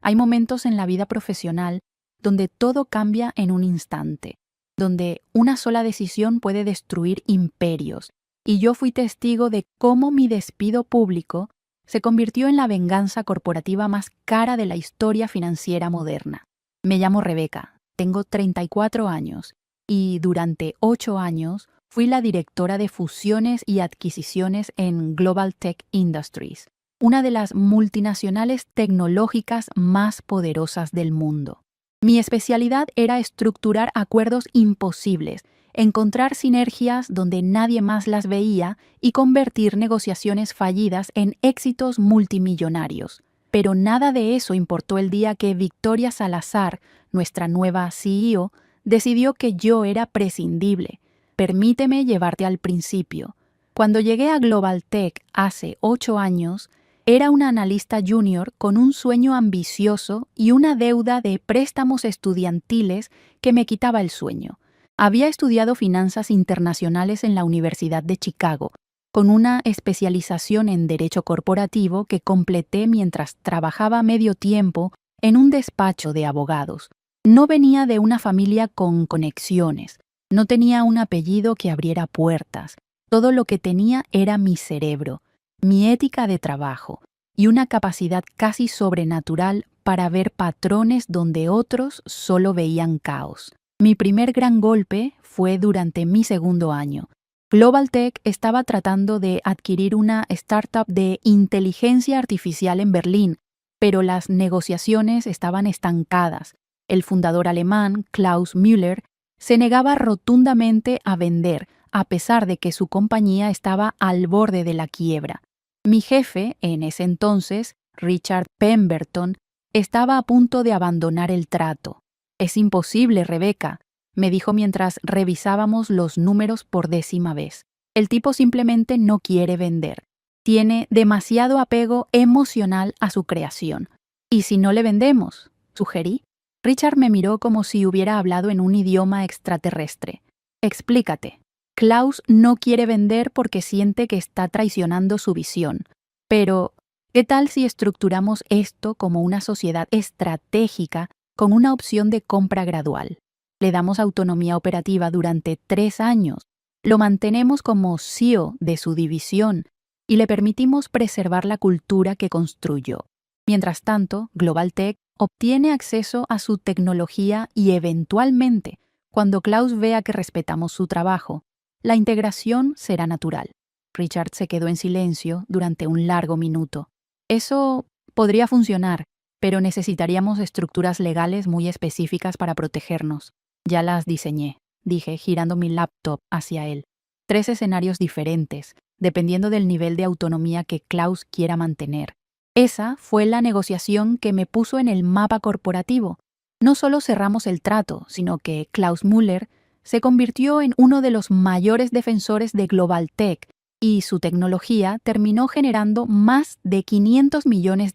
Hay momentos en la vida profesional donde todo cambia en un instante, donde una sola decisión puede destruir imperios, y yo fui testigo de cómo mi despido público se convirtió en la venganza corporativa más cara de la historia financiera moderna. Me llamo Rebeca, tengo 34 años, y durante 8 años fui la directora de fusiones y adquisiciones en Global Tech Industries, una de las multinacionales tecnológicas más poderosas del mundo. Mi especialidad era estructurar acuerdos imposibles, encontrar sinergias donde nadie más las veía y convertir negociaciones fallidas en éxitos multimillonarios. Pero nada de eso importó el día que Victoria Salazar, nuestra nueva CEO, decidió que yo era prescindible. Permíteme llevarte al principio. Cuando llegué a Global Tech hace 8 años, era una analista junior con un sueño ambicioso y una deuda de préstamos estudiantiles que me quitaba el sueño. Había estudiado finanzas internacionales en la Universidad de Chicago, con una especialización en Derecho Corporativo que completé mientras trabajaba medio tiempo en un despacho de abogados. No venía de una familia con conexiones, no tenía un apellido que abriera puertas. Todo lo que tenía era mi cerebro, mi ética de trabajo y una capacidad casi sobrenatural para ver patrones donde otros solo veían caos. Mi primer gran golpe fue durante mi segundo año. Global Tech estaba tratando de adquirir una startup de inteligencia artificial en Berlín, pero las negociaciones estaban estancadas. El fundador alemán, Klaus Müller, se negaba rotundamente a vender, a pesar de que su compañía estaba al borde de la quiebra. Mi jefe, en ese entonces, Richard Pemberton, estaba a punto de abandonar el trato. «Es imposible, Rebeca», me dijo mientras revisábamos los números por 10ª vez. «El tipo simplemente no quiere vender. Tiene demasiado apego emocional a su creación. ¿Y si no le vendemos?», sugerí. Richard me miró como si hubiera hablado en un idioma extraterrestre. «Explícate». Klaus no quiere vender porque siente que está traicionando su visión. Pero, ¿qué tal si estructuramos esto como una sociedad estratégica con una opción de compra gradual? Le damos autonomía operativa durante 3 años, lo mantenemos como CEO de su división y le permitimos preservar la cultura que construyó. Mientras tanto, Global Tech obtiene acceso a su tecnología y eventualmente, cuando Klaus vea que respetamos su trabajo, la integración será natural. Richard se quedó en silencio durante un largo minuto. Eso podría funcionar, pero necesitaríamos estructuras legales muy específicas para protegernos. Ya las diseñé, dije, girando mi laptop hacia él. 3 escenarios diferentes, dependiendo del nivel de autonomía que Klaus quiera mantener. Esa fue la negociación que me puso en el mapa corporativo. No solo cerramos el trato, sino que Klaus Müller se convirtió en uno de los mayores defensores de Global Tech y su tecnología terminó generando más de $500 millones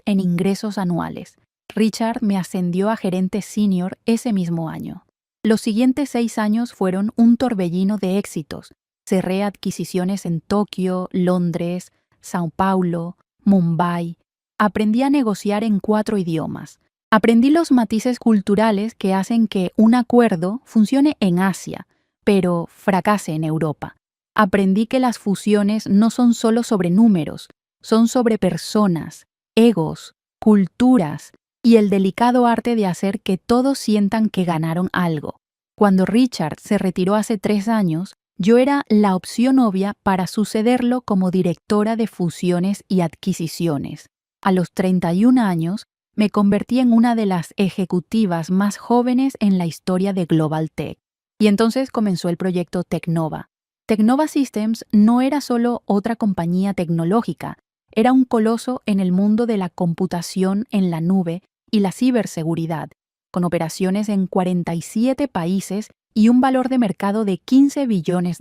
en ingresos anuales. Richard me ascendió a gerente senior ese mismo año. Los siguientes 6 años fueron un torbellino de éxitos. Cerré adquisiciones en Tokio, Londres, Sao Paulo, Mumbai. Aprendí a negociar en 4 idiomas. Aprendí los matices culturales que hacen que un acuerdo funcione en Asia, pero fracase en Europa. Aprendí que las fusiones no son solo sobre números, son sobre personas, egos, culturas y el delicado arte de hacer que todos sientan que ganaron algo. Cuando Richard se retiró hace 3 años, yo era la opción obvia para sucederlo como directora de fusiones y adquisiciones. A los 31 años, me convertí en una de las ejecutivas más jóvenes en la historia de Global Tech. Y entonces comenzó el proyecto Teknova. Teknova Systems no era solo otra compañía tecnológica, era un coloso en el mundo de la computación en la nube y la ciberseguridad, con operaciones en 47 países y un valor de mercado de $15 billones.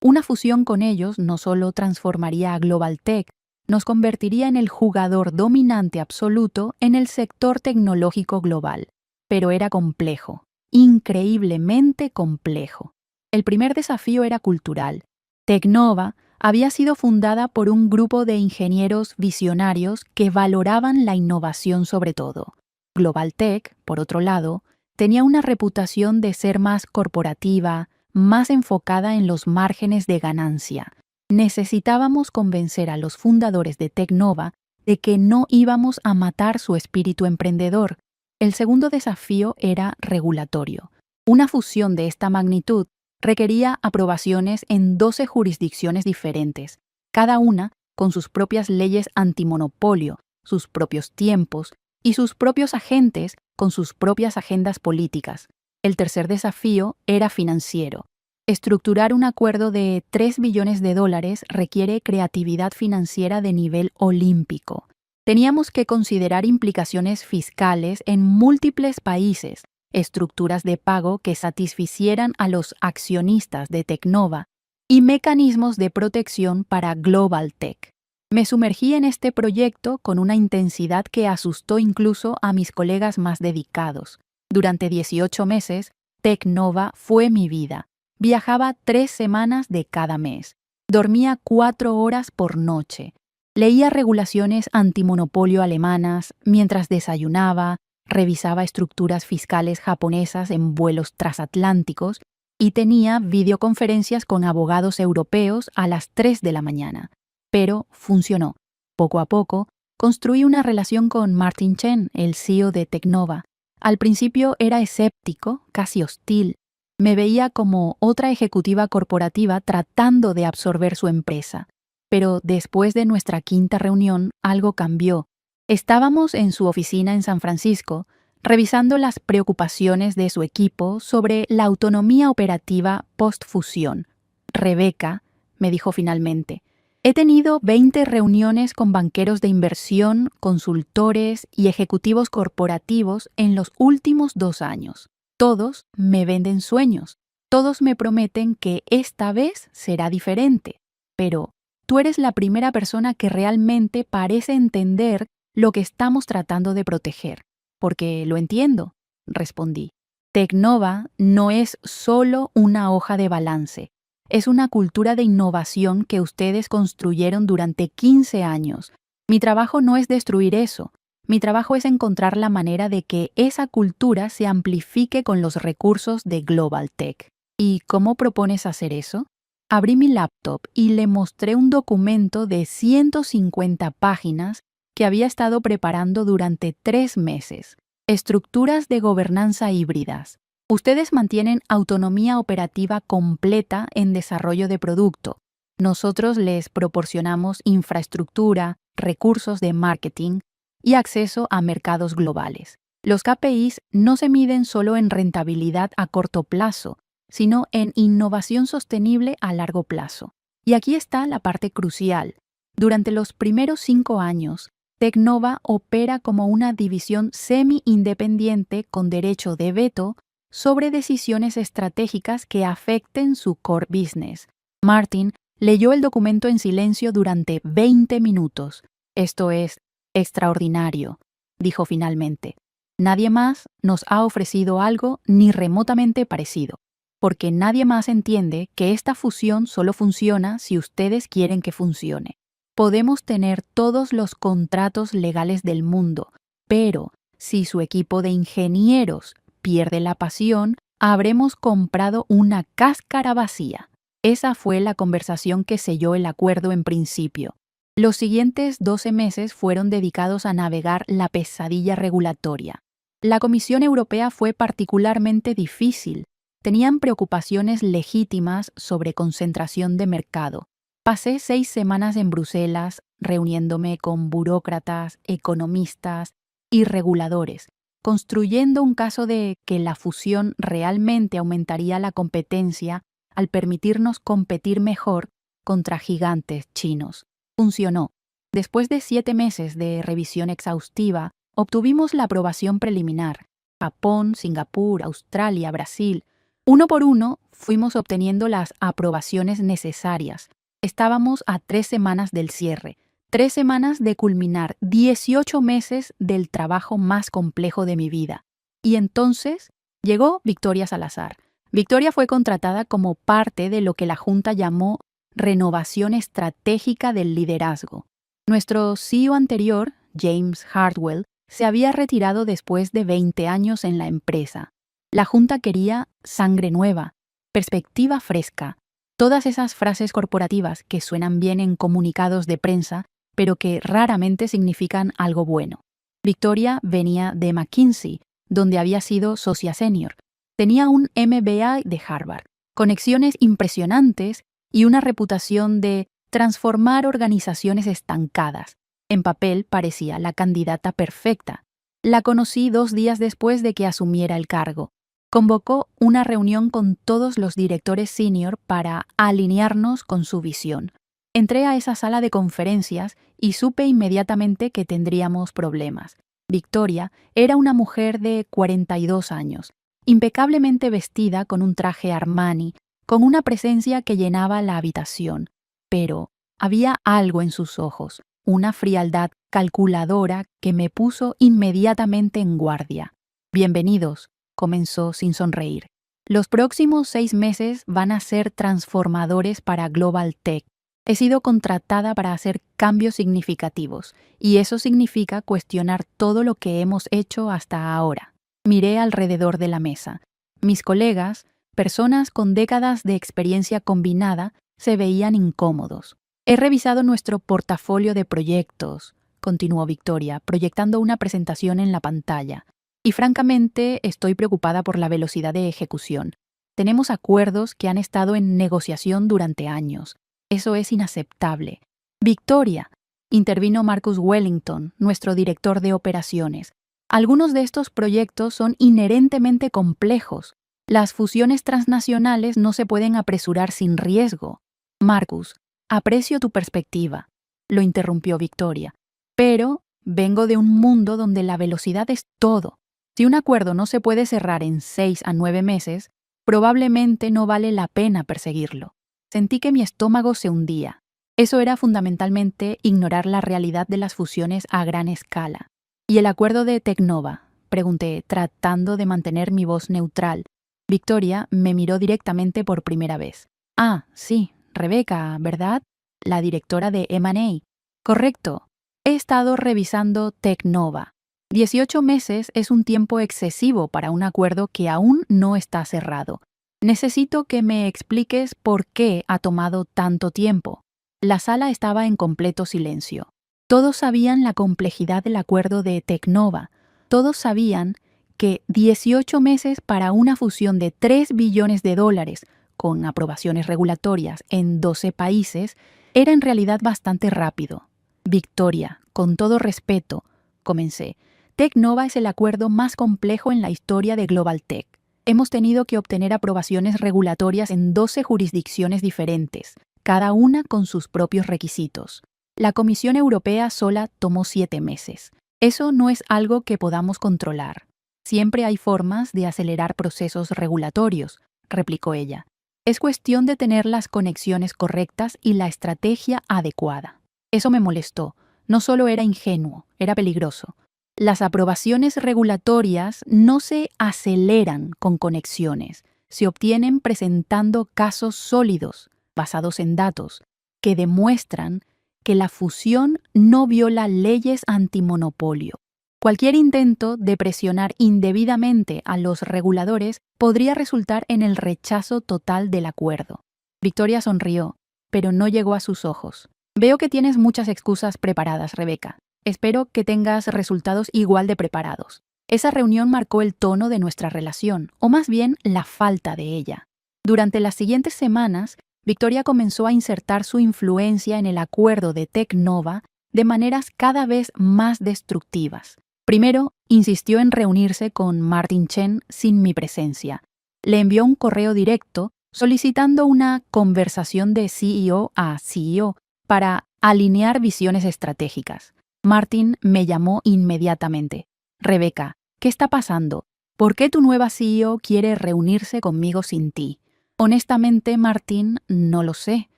Una fusión con ellos no solo transformaría a Global Tech, nos convertiría en el jugador dominante absoluto en el sector tecnológico global. Pero era complejo, increíblemente complejo. El primer desafío era cultural. Teknova había sido fundada por un grupo de ingenieros visionarios que valoraban la innovación sobre todo. Global Tech, por otro lado, tenía una reputación de ser más corporativa, más enfocada en los márgenes de ganancia. Necesitábamos convencer a los fundadores de Tecnova de que no íbamos a matar su espíritu emprendedor. El segundo desafío era regulatorio. Una fusión de esta magnitud requería aprobaciones en 12 jurisdicciones diferentes, cada una con sus propias leyes antimonopolio, sus propios tiempos y sus propios agentes con sus propias agendas políticas. El tercer desafío era financiero. Estructurar un acuerdo de $3 billones requiere creatividad financiera de nivel olímpico. Teníamos que considerar implicaciones fiscales en múltiples países, estructuras de pago que satisficieran a los accionistas de Tecnova y mecanismos de protección para Global Tech. Me sumergí en este proyecto con una intensidad que asustó incluso a mis colegas más dedicados. Durante 18 meses, Tecnova fue mi vida. Viajaba 3 semanas de cada mes. Dormía 4 horas por noche. Leía regulaciones antimonopolio alemanas mientras desayunaba, revisaba estructuras fiscales japonesas en vuelos transatlánticos y tenía videoconferencias con abogados europeos a las 3 de la mañana. Pero funcionó. Poco a poco, construí una relación con Martin Chen, el CEO de Tecnova. Al principio era escéptico, casi hostil. Me veía como otra ejecutiva corporativa tratando de absorber su empresa. Pero después de nuestra quinta reunión, algo cambió. Estábamos en su oficina en San Francisco, revisando las preocupaciones de su equipo sobre la autonomía operativa post-fusión. Rebeca, me dijo finalmente, he tenido 20 reuniones con banqueros de inversión, consultores y ejecutivos corporativos en los últimos 2 años. Todos me venden sueños. Todos me prometen que esta vez será diferente. Pero tú eres la primera persona que realmente parece entender lo que estamos tratando de proteger. Porque lo entiendo, respondí. Tecnova no es solo una hoja de balance. Es una cultura de innovación que ustedes construyeron durante 15 años. Mi trabajo no es destruir eso. Mi trabajo es encontrar la manera de que esa cultura se amplifique con los recursos de Global Tech. ¿Y cómo propones hacer eso? Abrí mi laptop y le mostré un documento de 150 páginas que había estado preparando durante 3 meses. Estructuras de gobernanza híbridas. Ustedes mantienen autonomía operativa completa en desarrollo de producto. Nosotros les proporcionamos infraestructura, recursos de marketing y acceso a mercados globales. Los KPIs no se miden solo en rentabilidad a corto plazo, sino en innovación sostenible a largo plazo. Y aquí está la parte crucial. Durante los primeros 5 años, Tecnova opera como una división semi-independiente con derecho de veto sobre decisiones estratégicas que afecten su core business. Martin leyó el documento en silencio durante 20 minutos. Esto es extraordinario, dijo finalmente. Nadie más nos ha ofrecido algo ni remotamente parecido, porque nadie más entiende que esta fusión solo funciona si ustedes quieren que funcione. Podemos tener todos los contratos legales del mundo, pero si su equipo de ingenieros pierde la pasión, habremos comprado una cáscara vacía. Esa fue la conversación que selló el acuerdo en principio. Los siguientes 12 meses fueron dedicados a navegar la pesadilla regulatoria. La Comisión Europea fue particularmente difícil. Tenían preocupaciones legítimas sobre concentración de mercado. Pasé 6 semanas en Bruselas reuniéndome con burócratas, economistas y reguladores, construyendo un caso de que la fusión realmente aumentaría la competencia al permitirnos competir mejor contra gigantes chinos. Funcionó. Después de 7 meses de revisión exhaustiva, obtuvimos la aprobación preliminar. Japón, Singapur, Australia, Brasil. Uno por uno fuimos obteniendo las aprobaciones necesarias. Estábamos a 3 semanas del cierre. 3 semanas de culminar 18 meses del trabajo más complejo de mi vida. Y entonces llegó Victoria Salazar. Victoria fue contratada como parte de lo que la Junta llamó renovación estratégica del liderazgo. Nuestro CEO anterior, James Hartwell, se había retirado después de 20 años en la empresa. La junta quería sangre nueva, perspectiva fresca, todas esas frases corporativas que suenan bien en comunicados de prensa, pero que raramente significan algo bueno. Victoria venía de McKinsey, donde había sido socia senior. Tenía un MBA de Harvard, conexiones impresionantes y una reputación de transformar organizaciones estancadas. En papel parecía la candidata perfecta. La conocí 2 días después de que asumiera el cargo. Convocó una reunión con todos los directores senior para alinearnos con su visión. Entré a esa sala de conferencias y supe inmediatamente que tendríamos problemas. Victoria era una mujer de 42 años, impecablemente vestida con un traje Armani, con una presencia que llenaba la habitación. Pero había algo en sus ojos, una frialdad calculadora que me puso inmediatamente en guardia. «Bienvenidos», comenzó sin sonreír. «Los próximos 6 meses van a ser transformadores para Global Tech. He sido contratada para hacer cambios significativos, y eso significa cuestionar todo lo que hemos hecho hasta ahora». Miré alrededor de la mesa. Mis colegas, personas con décadas de experiencia combinada, se veían incómodos. «He revisado nuestro portafolio de proyectos», continuó Victoria, proyectando una presentación en la pantalla. «Y francamente estoy preocupada por la velocidad de ejecución. Tenemos acuerdos que han estado en negociación durante años. Eso es inaceptable». «Victoria», intervino Marcus Wellington, nuestro director de operaciones. «Algunos de estos proyectos son inherentemente complejos. Las fusiones transnacionales no se pueden apresurar sin riesgo». «Marcus, aprecio tu perspectiva», lo interrumpió Victoria, «pero vengo de un mundo donde la velocidad es todo. Si un acuerdo no se puede cerrar en 6 a 9 meses, probablemente no vale la pena perseguirlo». Sentí que mi estómago se hundía. Eso era fundamentalmente ignorar la realidad de las fusiones a gran escala. «¿Y el acuerdo de Tecnova?», pregunté, tratando de mantener mi voz neutral. Victoria me miró directamente por primera vez. «Ah, sí, Rebecca, ¿verdad? La directora de M&A». «Correcto. He estado revisando Tecnova. 18 meses es un tiempo excesivo para un acuerdo que aún no está cerrado. Necesito que me expliques por qué ha tomado tanto tiempo». La sala estaba en completo silencio. Todos sabían la complejidad del acuerdo de Tecnova. Todos sabían que 18 meses para una fusión de $3 billones, con aprobaciones regulatorias en 12 países, era en realidad bastante rápido. «Victoria, con todo respeto», comencé, «Tecnova es el acuerdo más complejo en la historia de Global Tech. Hemos tenido que obtener aprobaciones regulatorias en 12 jurisdicciones diferentes, cada una con sus propios requisitos. La Comisión Europea sola tomó 7 meses. Eso no es algo que podamos controlar. Siempre hay formas de acelerar procesos regulatorios», replicó ella. «Es cuestión de tener las conexiones correctas y la estrategia adecuada». Eso me molestó. No solo era ingenuo, era peligroso. Las aprobaciones regulatorias no se aceleran con conexiones, se obtienen presentando casos sólidos, basados en datos, que demuestran que la fusión no viola leyes antimonopolio. Cualquier intento de presionar indebidamente a los reguladores podría resultar en el rechazo total del acuerdo. Victoria sonrió, pero no llegó a sus ojos. «Veo que tienes muchas excusas preparadas, Rebecca. Espero que tengas resultados igual de preparados». Esa reunión marcó el tono de nuestra relación, o más bien la falta de ella. Durante las siguientes semanas, Victoria comenzó a insertar su influencia en el acuerdo de Tecnova de maneras cada vez más destructivas. Primero, insistió en reunirse con Martin Chen sin mi presencia. Le envió un correo directo solicitando una conversación de CEO a CEO para alinear visiones estratégicas. Martin me llamó inmediatamente. «Rebecca, ¿qué está pasando? ¿Por qué tu nueva CEO quiere reunirse conmigo sin ti?» «Honestamente, Martin, no lo sé,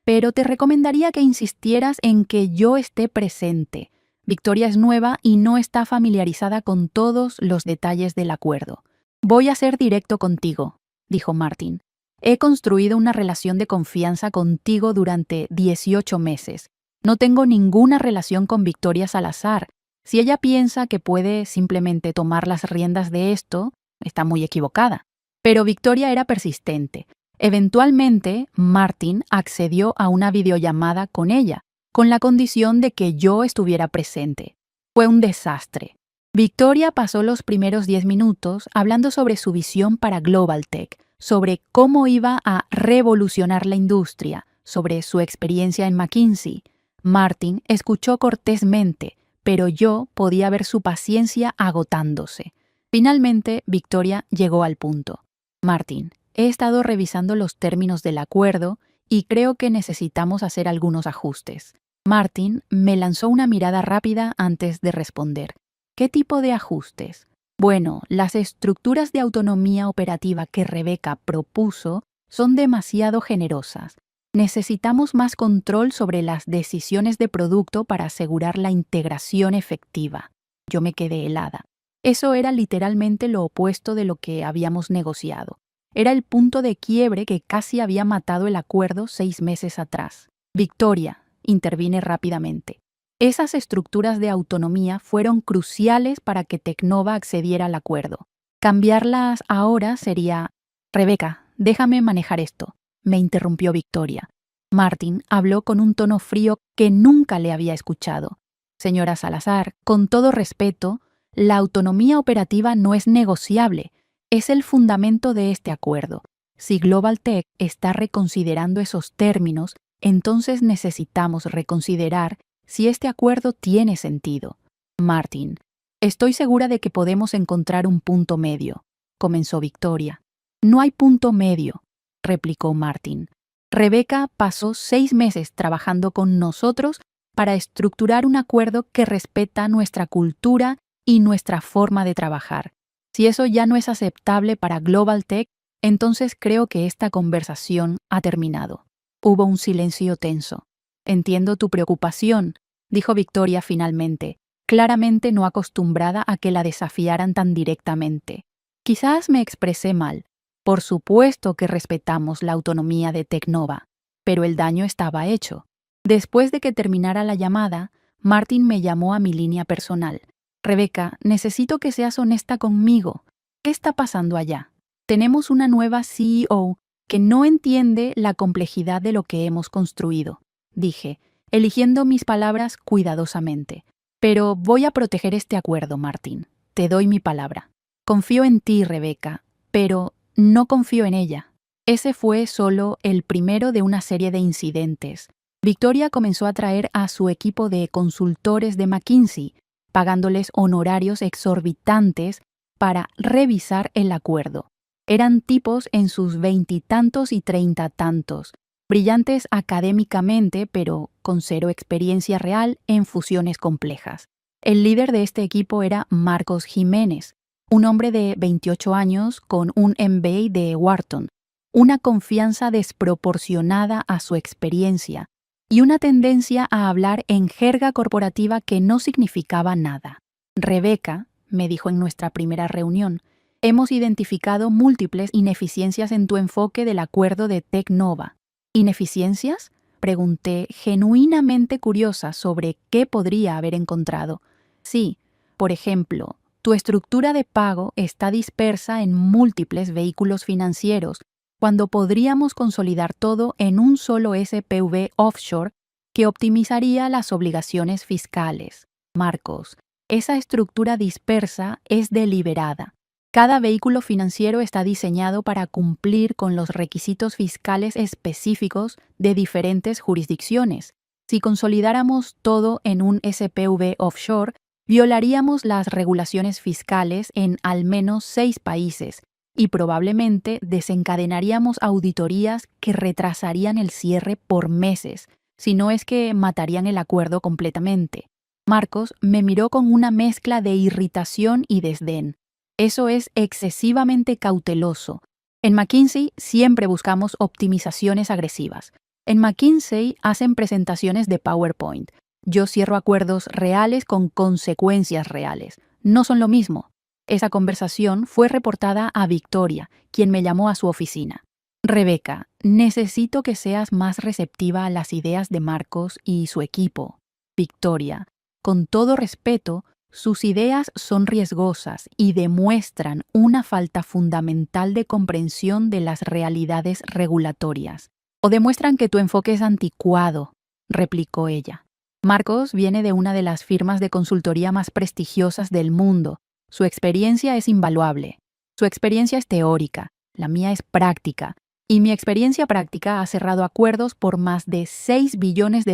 pero te recomendaría que insistieras en que yo esté presente. Victoria es nueva y no está familiarizada con todos los detalles del acuerdo». «Voy a ser directo contigo», dijo Martin. He construido una relación de confianza contigo durante 18 meses. No tengo ninguna relación con Victoria Salazar. Si ella piensa que puede simplemente tomar las riendas de esto, está muy equivocada. Pero Victoria era persistente. Eventualmente, Martin accedió a una videollamada con ella, con la condición de que yo estuviera presente. Fue un desastre. Victoria pasó los primeros 10 minutos hablando sobre su visión para Global Tech, sobre cómo iba a revolucionar la industria, sobre su experiencia en McKinsey. Martin escuchó cortésmente, pero yo podía ver su paciencia agotándose. Finalmente, Victoria llegó al punto. Martin, he estado revisando los términos del acuerdo y creo que necesitamos hacer algunos ajustes. Martin me lanzó una mirada rápida antes de responder. ¿Qué tipo de ajustes? Bueno, las estructuras de autonomía operativa que Rebeca propuso son demasiado generosas. Necesitamos más control sobre las decisiones de producto para asegurar la integración efectiva. Yo me quedé helada. Eso era literalmente lo opuesto de lo que habíamos negociado. Era el punto de quiebre que casi había matado el acuerdo 6 meses atrás. Victoria, intervine rápidamente. Esas estructuras de autonomía fueron cruciales para que Tecnova accediera al acuerdo. Cambiarlas ahora sería... Rebeca, déjame manejar esto, me interrumpió Victoria. Martin habló con un tono frío que nunca le había escuchado. Señora Salazar, con todo respeto, la autonomía operativa no es negociable, es el fundamento de este acuerdo. Si Global Tech está reconsiderando esos términos, entonces necesitamos reconsiderar si este acuerdo tiene sentido. Martin, estoy segura de que podemos encontrar un punto medio, comenzó Victoria. No hay punto medio, replicó Martin. Rebeca pasó 6 meses trabajando con nosotros para estructurar un acuerdo que respeta nuestra cultura y nuestra forma de trabajar. Si eso ya no es aceptable para Global Tech, entonces creo que esta conversación ha terminado. Hubo un silencio tenso. Entiendo tu preocupación, dijo Victoria finalmente, claramente no acostumbrada a que la desafiaran tan directamente. Quizás me expresé mal. Por supuesto que respetamos la autonomía de Tecnova, pero el daño estaba hecho. Después de que terminara la llamada, Martin me llamó a mi línea personal. Rebeca, necesito que seas honesta conmigo. ¿Qué está pasando allá? Tenemos una nueva CEO que no entiende la complejidad de lo que hemos construido, dije, eligiendo mis palabras cuidadosamente. Pero voy a proteger este acuerdo, Martin. Te doy mi palabra. Confío en ti, Rebeca, pero no confío en ella. Ese fue solo el primero de una serie de incidentes. Victoria comenzó a traer a su equipo de consultores de McKinsey, pagándoles honorarios exorbitantes para revisar el acuerdo. Eran tipos en sus 20 y tantos y 30 tantos, brillantes académicamente, pero con cero experiencia real en fusiones complejas. El líder de este equipo era Marcos Jiménez, un hombre de 28 años con un MBA de Wharton, una confianza desproporcionada a su experiencia y una tendencia a hablar en jerga corporativa que no significaba nada. Rebeca, me dijo en nuestra primera reunión, hemos identificado múltiples ineficiencias en tu enfoque del acuerdo de Tecnova. ¿Ineficiencias? Pregunté, genuinamente curiosa sobre qué podría haber encontrado. Sí, por ejemplo, tu estructura de pago está dispersa en múltiples vehículos financieros, cuando podríamos consolidar todo en un solo SPV offshore que optimizaría las obligaciones fiscales. Marcos, esa estructura dispersa es deliberada. Cada vehículo financiero está diseñado para cumplir con los requisitos fiscales específicos de diferentes jurisdicciones. Si consolidáramos todo en un SPV offshore, violaríamos las regulaciones fiscales en al menos 6 países y probablemente desencadenaríamos auditorías que retrasarían el cierre por meses, si no es que matarían el acuerdo completamente. Marcos me miró con una mezcla de irritación y desdén. Eso es excesivamente cauteloso. En McKinsey siempre buscamos optimizaciones agresivas. En McKinsey hacen presentaciones de PowerPoint. Yo cierro acuerdos reales con consecuencias reales. No son lo mismo. Esa conversación fue reportada a Victoria, quien me llamó a su oficina. Rebeca, necesito que seas más receptiva a las ideas de Marcos y su equipo. Victoria, con todo respeto, sus ideas son riesgosas y demuestran una falta fundamental de comprensión de las realidades regulatorias. O demuestran que tu enfoque es anticuado, replicó ella. Marcos viene de una de las firmas de consultoría más prestigiosas del mundo. Su experiencia es invaluable. Su experiencia es teórica, la mía es práctica. Y mi experiencia práctica ha cerrado acuerdos por más de $6 billones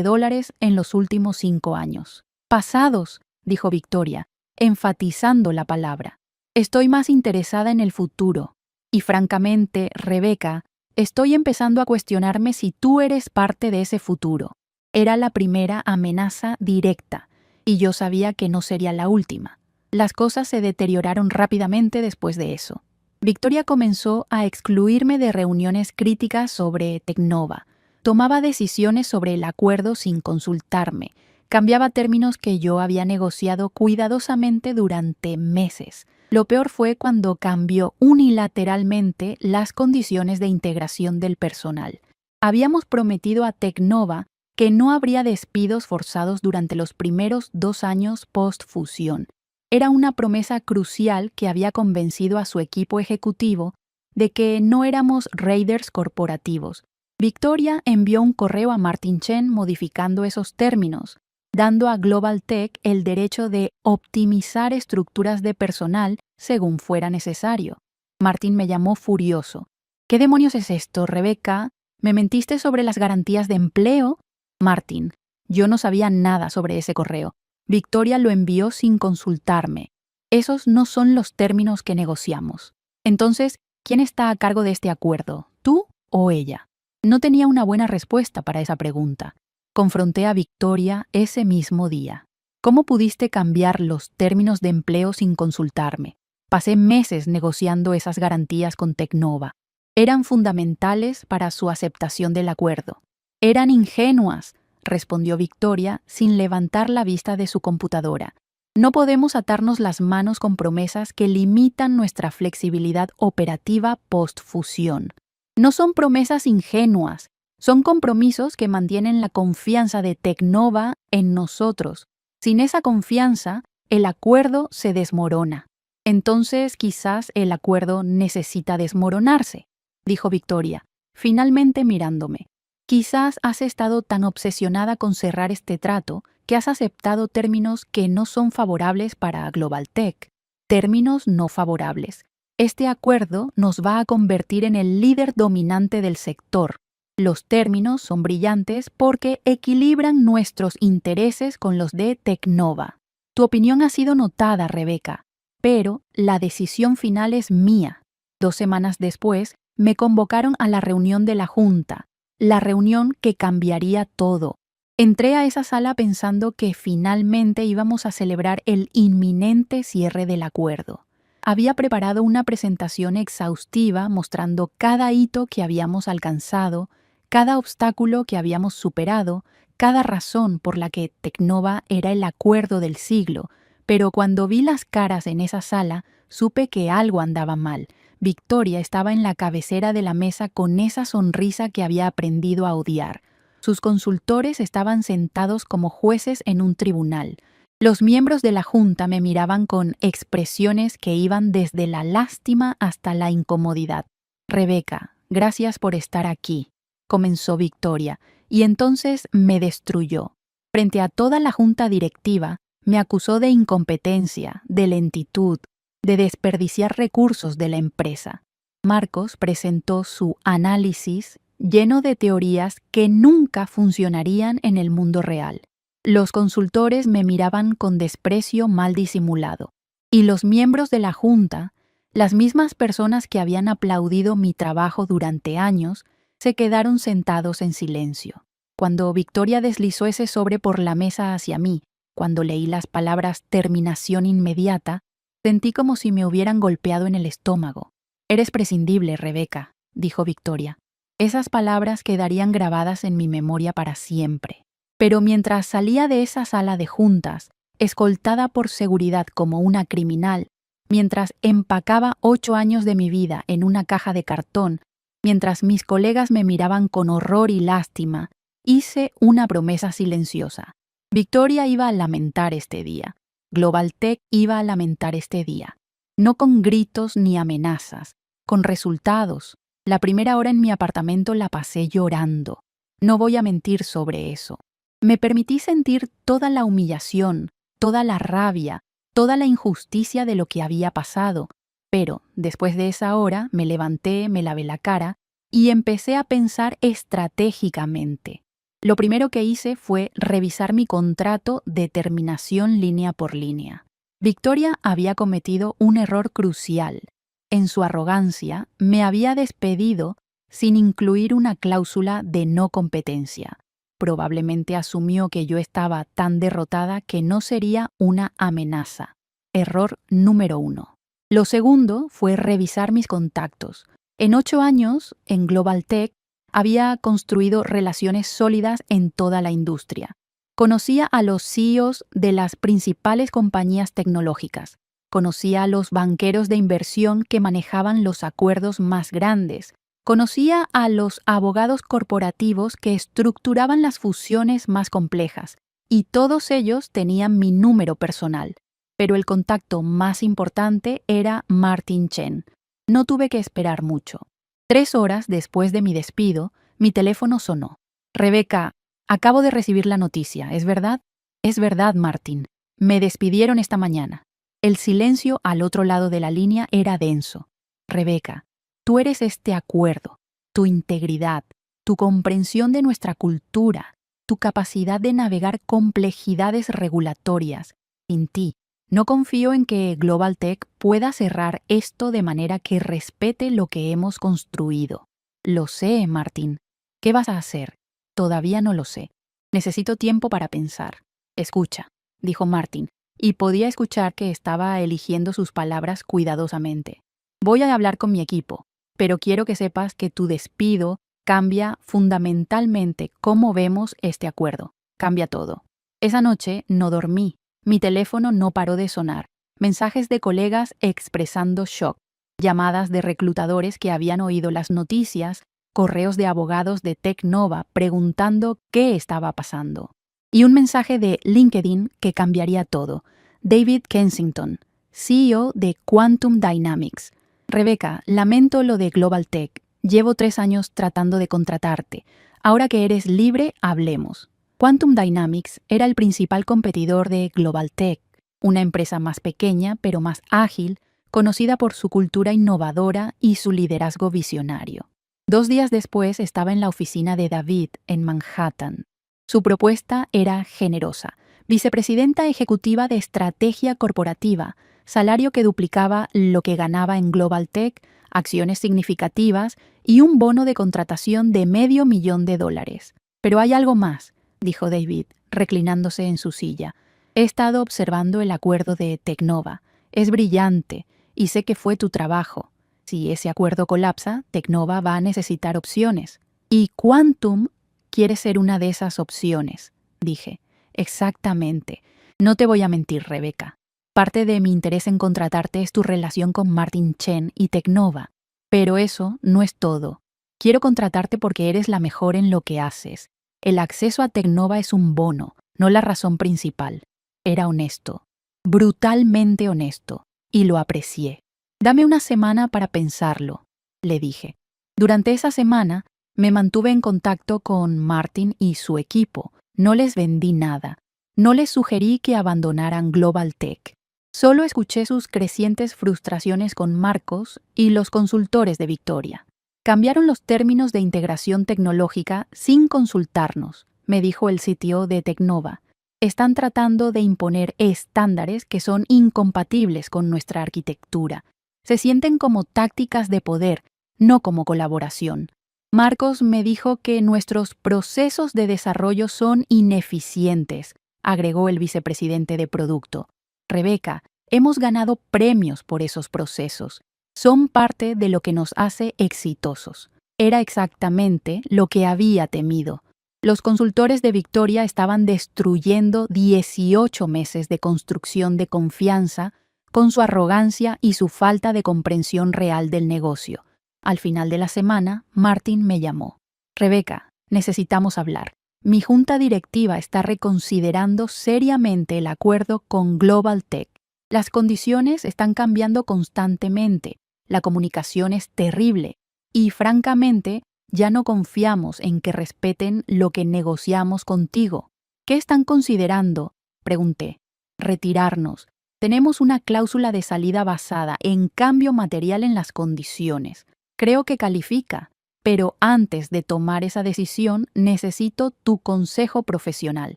en los últimos 5 años. Pasados, dijo Victoria, enfatizando la palabra. Estoy más interesada en el futuro. Y francamente, Rebeca, estoy empezando a cuestionarme si tú eres parte de ese futuro. Era la primera amenaza directa, y yo sabía que no sería la última. Las cosas se deterioraron rápidamente después de eso. Victoria comenzó a excluirme de reuniones críticas sobre Tecnova. Tomaba decisiones sobre el acuerdo sin consultarme. Cambiaba términos que yo había negociado cuidadosamente durante meses. Lo peor fue cuando cambió unilateralmente las condiciones de integración del personal. Habíamos prometido a Tecnova que no habría despidos forzados durante los primeros 2 años post-fusión. Era una promesa crucial que había convencido a su equipo ejecutivo de que no éramos raiders corporativos. Victoria envió un correo a Martin Chen modificando esos términos, dando a Global Tech el derecho de optimizar estructuras de personal según fuera necesario. Martin me llamó furioso. ¿Qué demonios es esto, Rebeca? ¿Me mentiste sobre las garantías de empleo? Martin, yo no sabía nada sobre ese correo. Victoria lo envió sin consultarme. Esos no son los términos que negociamos. Entonces, ¿quién está a cargo de este acuerdo? ¿Tú o ella? No tenía una buena respuesta para esa pregunta. Confronté a Victoria ese mismo día. ¿Cómo pudiste cambiar los términos de empleo sin consultarme? Pasé meses negociando esas garantías con Tecnova. Eran fundamentales para su aceptación del acuerdo. Eran ingenuas, respondió Victoria sin levantar la vista de su computadora. No podemos atarnos las manos con promesas que limitan nuestra flexibilidad operativa post-fusión. No son promesas ingenuas, son compromisos que mantienen la confianza de Tecnova en nosotros. Sin esa confianza, el acuerdo se desmorona. Entonces, quizás el acuerdo necesita desmoronarse, dijo Victoria, finalmente mirándome. Quizás has estado tan obsesionada con cerrar este trato que has aceptado términos que no son favorables para Global Tech. Términos no favorables. Este acuerdo nos va a convertir en el líder dominante del sector. Los términos son brillantes porque equilibran nuestros intereses con los de Tecnova. Tu opinión ha sido notada, Rebeca, pero la decisión final es mía. 2 semanas después, me convocaron a la reunión de la Junta. La reunión que cambiaría todo. Entré a esa sala pensando que finalmente íbamos a celebrar el inminente cierre del acuerdo. Había preparado una presentación exhaustiva mostrando cada hito que habíamos alcanzado, cada obstáculo que habíamos superado, cada razón por la que Tecnova era el acuerdo del siglo, pero cuando vi las caras en esa sala, supe que algo andaba mal. Victoria estaba en la cabecera de la mesa con esa sonrisa que había aprendido a odiar. Sus consultores estaban sentados como jueces en un tribunal. Los miembros de la Junta me miraban con expresiones que iban desde la lástima hasta la incomodidad. Rebeca, gracias por estar aquí, comenzó Victoria, y entonces me destruyó. Frente a toda la Junta directiva, me acusó de incompetencia, de lentitud, de desperdiciar recursos de la empresa. Marcos presentó su análisis lleno de teorías que nunca funcionarían en el mundo real. Los consultores me miraban con desprecio mal disimulado, y los miembros de la Junta, las mismas personas que habían aplaudido mi trabajo durante años, se quedaron sentados en silencio. Cuando Victoria deslizó ese sobre por la mesa hacia mí, cuando leí las palabras terminación inmediata, sentí como si me hubieran golpeado en el estómago. Eres prescindible, Rebeca, dijo Victoria. Esas palabras quedarían grabadas en mi memoria para siempre. Pero mientras salía de esa sala de juntas, escoltada por seguridad como una criminal, mientras empacaba 8 años de mi vida en una caja de cartón, Mientras mis colegas me miraban con horror y lástima, hice una promesa silenciosa. Victoria iba a lamentar este día. Global Tech iba a lamentar este día. No con gritos ni amenazas, con resultados. La primera hora en mi apartamento la pasé llorando. No voy a mentir sobre eso. Me permití sentir toda la humillación, toda la rabia, toda la injusticia de lo que había pasado. Pero, después de esa hora, me levanté, me lavé la cara y empecé a pensar estratégicamente. Lo primero que hice fue revisar mi contrato de terminación línea por línea. Victoria había cometido un error crucial. En su arrogancia, me había despedido sin incluir una cláusula de no competencia. Probablemente asumió que yo estaba tan derrotada que no sería una amenaza. Error número 1. Lo segundo fue revisar mis contactos. En 8 años, en Global Tech, había construido relaciones sólidas en toda la industria. Conocía a los CEOs de las principales compañías tecnológicas. Conocía a los banqueros de inversión que manejaban los acuerdos más grandes. Conocía a los abogados corporativos que estructuraban las fusiones más complejas. Y todos ellos tenían mi número personal. Pero el contacto más importante era Martin Chen. No tuve que esperar mucho. 3 horas después de mi despido, mi teléfono sonó. Rebeca, acabo de recibir la noticia, ¿es verdad? Es verdad, Martin. Me despidieron esta mañana. El silencio al otro lado de la línea era denso. Rebeca, tú eres este acuerdo, tu integridad, tu comprensión de nuestra cultura, tu capacidad de navegar complejidades regulatorias. Sin ti, no confío en que Global Tech pueda cerrar esto de manera que respete lo que hemos construido. Lo sé, Martin. ¿Qué vas a hacer? Todavía no lo sé. Necesito tiempo para pensar. Escucha, dijo Martin, y podía escuchar que estaba eligiendo sus palabras cuidadosamente. Voy a hablar con mi equipo, pero quiero que sepas que tu despido cambia fundamentalmente cómo vemos este acuerdo. Cambia todo. Esa noche no dormí. Mi teléfono no paró de sonar. Mensajes de colegas expresando shock, llamadas de reclutadores que habían oído las noticias, correos de abogados de Tecnova preguntando qué estaba pasando. Y un mensaje de LinkedIn que cambiaría todo. David Kensington, CEO de Quantum Dynamics. Rebeca, lamento lo de Global Tech. Llevo 3 años tratando de contratarte. Ahora que eres libre, hablemos. Quantum Dynamics era el principal competidor de Global Tech, una empresa más pequeña pero más ágil, conocida por su cultura innovadora y su liderazgo visionario. 2 días después estaba en la oficina de David en Manhattan. Su propuesta era generosa: vicepresidenta ejecutiva de estrategia corporativa, salario que duplicaba lo que ganaba en Global Tech, acciones significativas y un bono de contratación de $500,000. Pero hay algo más, dijo David, reclinándose en su silla. He estado observando el acuerdo de Tecnova. Es brillante y sé que fue tu trabajo. Si ese acuerdo colapsa, Tecnova va a necesitar opciones. Y Quantum quiere ser una de esas opciones, dije. Exactamente. No te voy a mentir, Rebeca. Parte de mi interés en contratarte es tu relación con Martin Chen y Tecnova. Pero eso no es todo. Quiero contratarte porque eres la mejor en lo que haces. El acceso a Tecnova es un bono, no la razón principal. Era honesto, brutalmente honesto, y lo aprecié. Dame una semana para pensarlo, le dije. Durante esa semana me mantuve en contacto con Martin y su equipo. No les vendí nada. No les sugerí que abandonaran Global Tech. Solo escuché sus crecientes frustraciones con Marcos y los consultores de Victoria. Cambiaron los términos de integración tecnológica sin consultarnos, me dijo el CTO de Tecnova. Están tratando de imponer estándares que son incompatibles con nuestra arquitectura. Se sienten como tácticas de poder, no como colaboración. Marcos me dijo que nuestros procesos de desarrollo son ineficientes, agregó el vicepresidente de producto. Rebeca, hemos ganado premios por esos procesos. Son parte de lo que nos hace exitosos. Era exactamente lo que había temido. Los consultores de Victoria estaban destruyendo 18 meses de construcción de confianza con su arrogancia y su falta de comprensión real del negocio. Al final de la semana, Martin me llamó. Rebeca, necesitamos hablar. Mi junta directiva está reconsiderando seriamente el acuerdo con Global Tech. Las condiciones están cambiando constantemente, la comunicación es terrible y, francamente, ya no confiamos en que respeten lo que negociamos contigo. ¿Qué están considerando?, pregunté. Retirarnos. Tenemos una cláusula de salida basada en cambio material en las condiciones. Creo que califica, pero antes de tomar esa decisión necesito tu consejo profesional.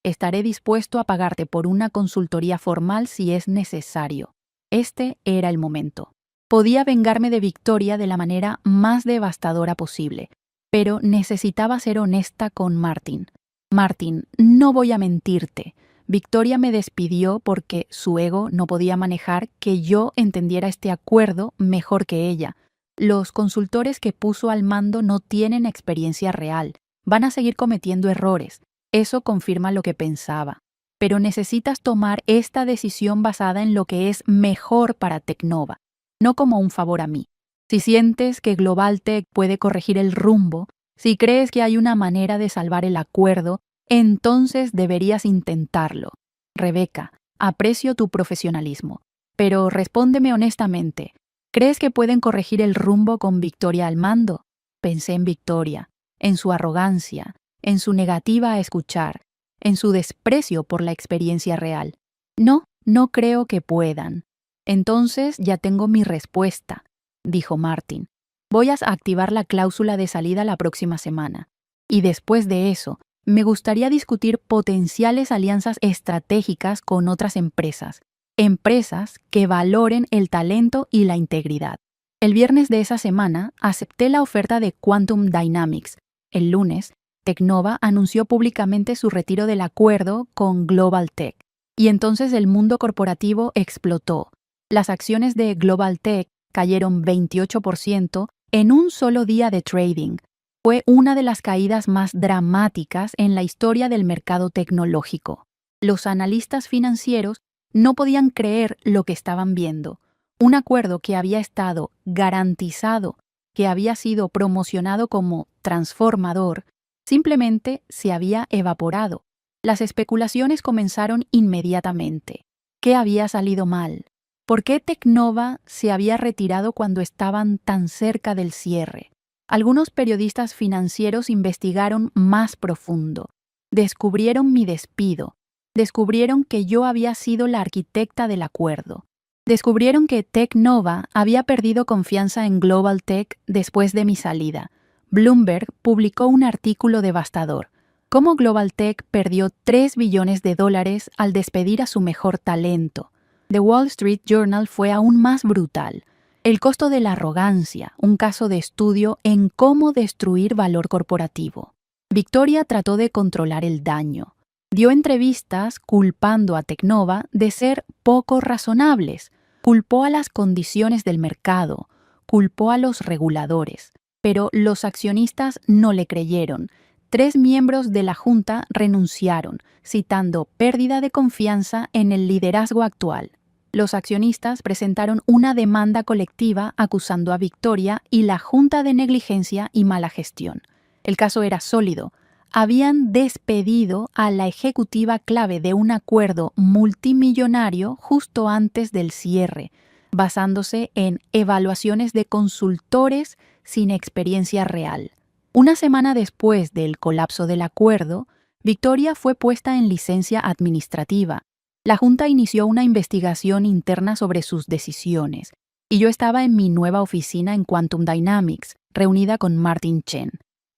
Estaré dispuesto a pagarte por una consultoría formal si es necesario. Este era el momento. Podía vengarme de Victoria de la manera más devastadora posible, pero necesitaba ser honesta con Martin. Martin, no voy a mentirte. Victoria me despidió porque su ego no podía manejar que yo entendiera este acuerdo mejor que ella. Los consultores que puso al mando no tienen experiencia real. Van a seguir cometiendo errores. Eso confirma lo que pensaba. Pero necesitas tomar esta decisión basada en lo que es mejor para Tecnova, no como un favor a mí. Si sientes que Global Tech puede corregir el rumbo, si crees que hay una manera de salvar el acuerdo, entonces deberías intentarlo. Rebeca, aprecio tu profesionalismo, pero respóndeme honestamente. ¿Crees que pueden corregir el rumbo con Victoria al mando? Pensé en Victoria, en su arrogancia, en su negativa a escuchar, en su desprecio por la experiencia real. No, no creo que puedan. Entonces ya tengo mi respuesta, dijo Martin. Voy a activar la cláusula de salida la próxima semana. Y después de eso, me gustaría discutir potenciales alianzas estratégicas con otras empresas que valoren el talento y la integridad. El viernes de esa semana acepté la oferta de Quantum Dynamics. El lunes, Tecnova anunció públicamente su retiro del acuerdo con Global Tech. Y entonces el mundo corporativo explotó. Las acciones de Global Tech cayeron 28% en un solo día de trading. Fue una de las caídas más dramáticas en la historia del mercado tecnológico. Los analistas financieros no podían creer lo que estaban viendo. Un acuerdo que había estado garantizado, que había sido promocionado como transformador, simplemente se había evaporado. Las especulaciones comenzaron inmediatamente. ¿Qué había salido mal? ¿Por qué Tecnova se había retirado cuando estaban tan cerca del cierre? Algunos periodistas financieros investigaron más profundo. Descubrieron mi despido. Descubrieron que yo había sido la arquitecta del acuerdo. Descubrieron que Tecnova había perdido confianza en Global Tech después de mi salida. Bloomberg publicó un artículo devastador. Cómo Global Tech perdió $3 billones al despedir a su mejor talento. The Wall Street Journal fue aún más brutal. El costo de la arrogancia, un caso de estudio en cómo destruir valor corporativo. Victoria trató de controlar el daño. Dio entrevistas culpando a Tecnova de ser poco razonables. Culpó a las condiciones del mercado. Culpó a los reguladores. Pero los accionistas no le creyeron. 3 miembros de la junta renunciaron, citando pérdida de confianza en el liderazgo actual. Los accionistas presentaron una demanda colectiva acusando a Victoria y la junta de negligencia y mala gestión. El caso era sólido. Habían despedido a la ejecutiva clave de un acuerdo multimillonario justo antes del cierre, basándose en evaluaciones de consultores sin experiencia real. Una semana después del colapso del acuerdo, Victoria fue puesta en licencia administrativa. La junta inició una investigación interna sobre sus decisiones, y yo estaba en mi nueva oficina en Quantum Dynamics, reunida con Martin Chen.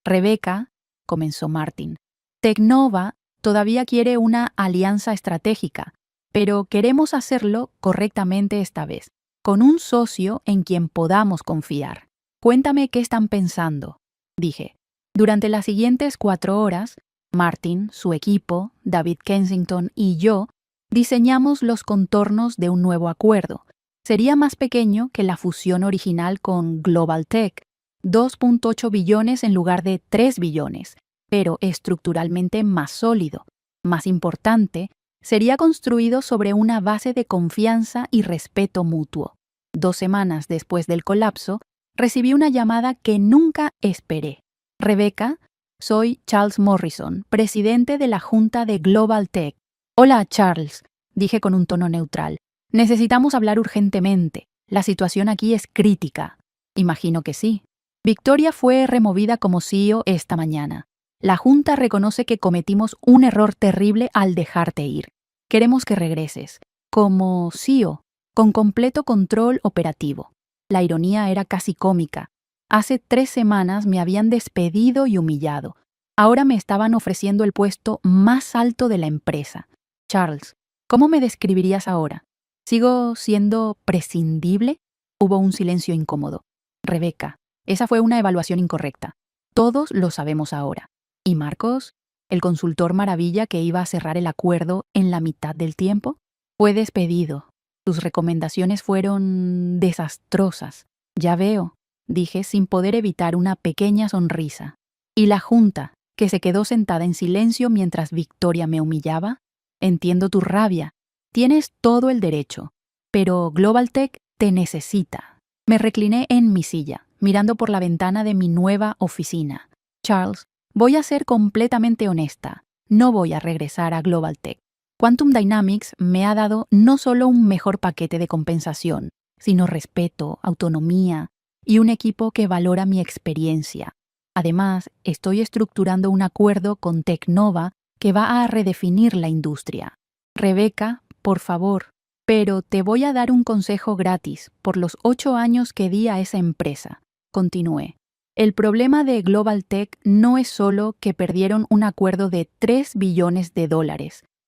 Rebeca, comenzó Martin, Tecnova todavía quiere una alianza estratégica, pero queremos hacerlo correctamente esta vez, con un socio en quien podamos confiar. Cuéntame qué están pensando, dije. Durante las siguientes 4 horas, Martin, su equipo, David Kensington y yo diseñamos los contornos de un nuevo acuerdo. Sería más pequeño que la fusión original con Global Tech, 2.8 billones en lugar de 3 billones, pero estructuralmente más sólido. Más importante, sería construido sobre una base de confianza y respeto mutuo. 2 semanas después del colapso, recibí una llamada que nunca esperé. Rebeca, soy Charles Morrison, presidente de la Junta de Global Tech. Hola, Charles, dije con un tono neutral. Necesitamos hablar urgentemente. La situación aquí es crítica. Imagino que sí. Victoria fue removida como CEO esta mañana. La Junta reconoce que cometimos un error terrible al dejarte ir. Queremos que regreses, como CEO, con completo control operativo. La ironía era casi cómica. Hace 3 semanas me habían despedido y humillado. Ahora me estaban ofreciendo el puesto más alto de la empresa. Charles, ¿cómo me describirías ahora? ¿Sigo siendo prescindible? Hubo un silencio incómodo. Rebeca, esa fue una evaluación incorrecta. Todos lo sabemos ahora. ¿Y Marcos, el consultor maravilla que iba a cerrar el acuerdo en la mitad del tiempo? Fue despedido. Tus recomendaciones fueron desastrosas. Ya veo, dije sin poder evitar una pequeña sonrisa. ¿Y la Junta, que se quedó sentada en silencio mientras Victoria me humillaba? Entiendo tu rabia. Tienes todo el derecho. Pero Global Tech te necesita. Me recliné en mi silla, mirando por la ventana de mi nueva oficina. Charles, voy a ser completamente honesta. No voy a regresar a Global Tech. Quantum Dynamics me ha dado no solo un mejor paquete de compensación, sino respeto, autonomía y un equipo que valora mi experiencia. Además, estoy estructurando un acuerdo con Tecnova que va a redefinir la industria. Rebeca, por favor, pero te voy a dar un consejo gratis por los 8 años que di a esa empresa. Continué. El problema de Global Tech no es solo que perdieron un acuerdo de $3 billones.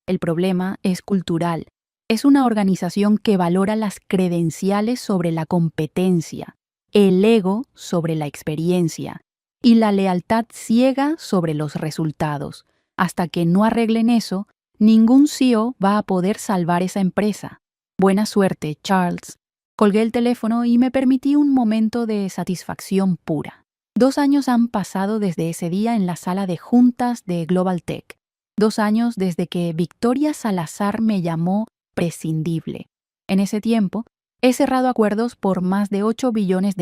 El problema es cultural. Es una organización que valora las credenciales sobre la competencia, el ego sobre la experiencia y la lealtad ciega sobre los resultados. Hasta que no arreglen eso, ningún CEO va a poder salvar esa empresa. Buena suerte, Charles. Colgué el teléfono y me permití un momento de satisfacción pura. 2 años han pasado desde ese día en la sala de juntas de Global Tech. 2 años desde que Victoria Salazar me llamó prescindible. En ese tiempo, he cerrado acuerdos por más de $8 billones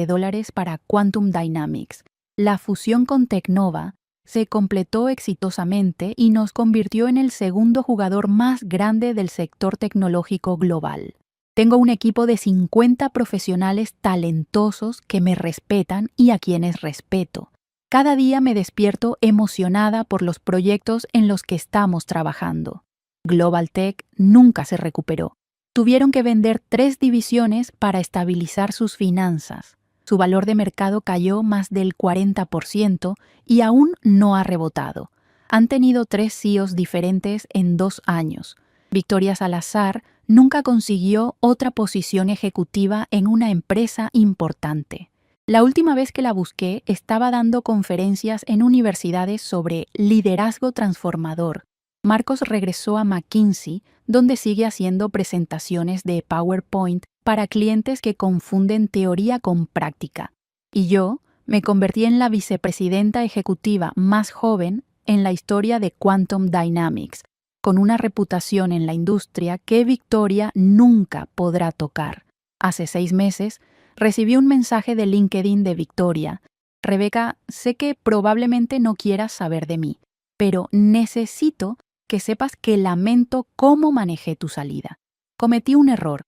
para Quantum Dynamics. La fusión con Tecnova se completó exitosamente y nos convirtió en el segundo jugador más grande del sector tecnológico global. Tengo un equipo de 50 profesionales talentosos que me respetan y a quienes respeto. Cada día me despierto emocionada por los proyectos en los que estamos trabajando. Global Tech nunca se recuperó. Tuvieron que vender 3 divisiones para estabilizar sus finanzas. Su valor de mercado cayó más del 40% y aún no ha rebotado. Han tenido 3 CEOs diferentes en 2 años. Victoria Salazar nunca consiguió otra posición ejecutiva en una empresa importante. La última vez que la busqué estaba dando conferencias en universidades sobre liderazgo transformador. Marcos regresó a McKinsey, donde sigue haciendo presentaciones de PowerPoint para clientes que confunden teoría con práctica. Y yo me convertí en la vicepresidenta ejecutiva más joven en la historia de Quantum Dynamics, con una reputación en la industria que Victoria nunca podrá tocar. Hace 6 meses, recibí un mensaje de LinkedIn de Victoria. Rebeca, sé que probablemente no quieras saber de mí, pero necesito que sepas que lamento cómo manejé tu salida. Cometí un error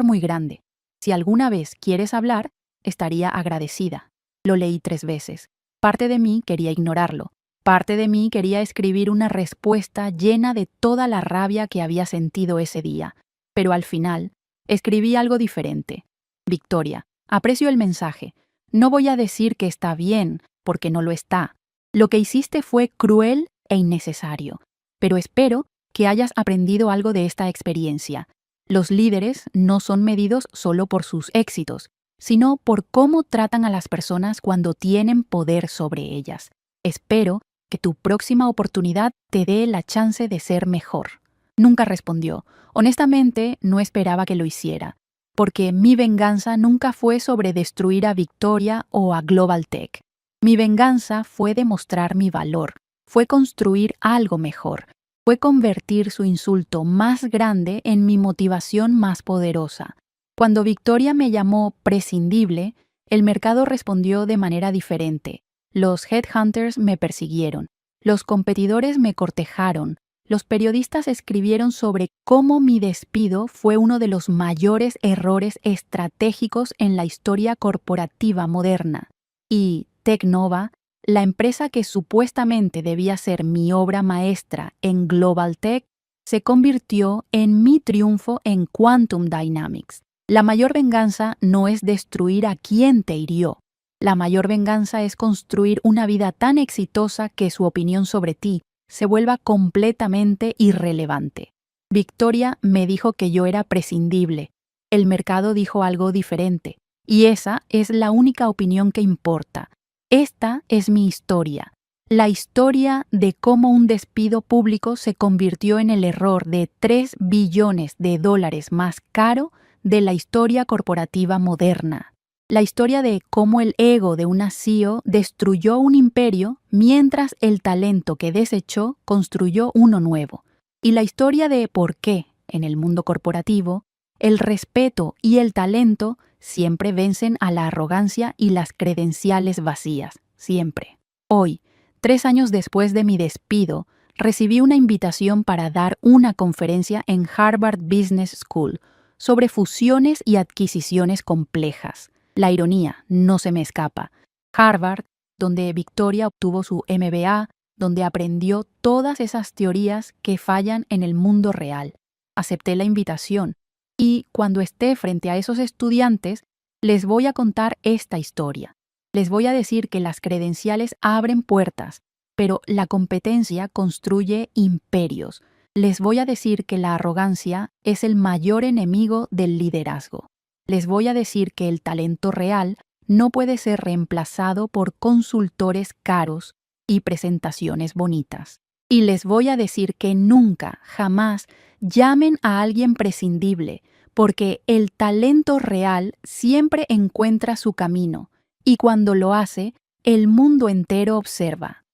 muy grande. Si alguna vez quieres hablar, estaría agradecida. Lo leí 3 veces. Parte de mí quería ignorarlo. Parte de mí quería escribir una respuesta llena de toda la rabia que había sentido ese día. Pero al final, escribí algo diferente. Victoria, aprecio el mensaje. No voy a decir que está bien, porque no lo está. Lo que hiciste fue cruel e innecesario. Pero espero que hayas aprendido algo de esta experiencia. Los líderes no son medidos solo por sus éxitos, sino por cómo tratan a las personas cuando tienen poder sobre ellas. Espero que tu próxima oportunidad te dé la chance de ser mejor. Nunca respondió. Honestamente, no esperaba que lo hiciera, porque mi venganza nunca fue sobre destruir a Victoria o a Global Tech. Mi venganza fue demostrar mi valor, fue construir algo mejor, fue convertir su insulto más grande en mi motivación más poderosa. Cuando Victoria me llamó prescindible, El mercado respondió de manera diferente. Los headhunters me persiguieron. Los competidores me cortejaron. Los periodistas escribieron sobre cómo mi despido fue uno de los mayores errores estratégicos en la historia corporativa moderna. Y Tecnova, la empresa que supuestamente debía ser mi obra maestra en Global Tech, se convirtió en mi triunfo en Quantum Dynamics. La mayor venganza no es destruir a quien te hirió. La mayor venganza es construir una vida tan exitosa que su opinión sobre ti se vuelva completamente irrelevante. Victoria me dijo que yo era prescindible. El mercado dijo algo diferente. Y esa es la única opinión que importa. Esta es mi historia. La historia de cómo un despido público se convirtió en el error de $3 billones más caro de la historia corporativa moderna. La historia de cómo el ego de una CEO destruyó un imperio mientras el talento que desechó construyó uno nuevo. Y la historia de por qué, en el mundo corporativo, el respeto y el talento siempre vencen a la arrogancia y las credenciales vacías, siempre. Hoy, 3 años después de mi despido, recibí una invitación para dar una conferencia en Harvard Business School sobre fusiones y adquisiciones complejas. La ironía no se me escapa. Harvard, donde Victoria obtuvo su MBA, donde aprendió todas esas teorías que fallan en el mundo real. Acepté la invitación y cuando esté frente a esos estudiantes, les voy a contar esta historia. Les voy a decir que las credenciales abren puertas, pero la competencia construye imperios. Les voy a decir que la arrogancia es el mayor enemigo del liderazgo. Les voy a decir que el talento real no puede ser reemplazado por consultores caros y presentaciones bonitas. Y les voy a decir que nunca, jamás, llamen a alguien prescindible, porque el talento real siempre encuentra su camino, y cuando lo hace, el mundo entero observa.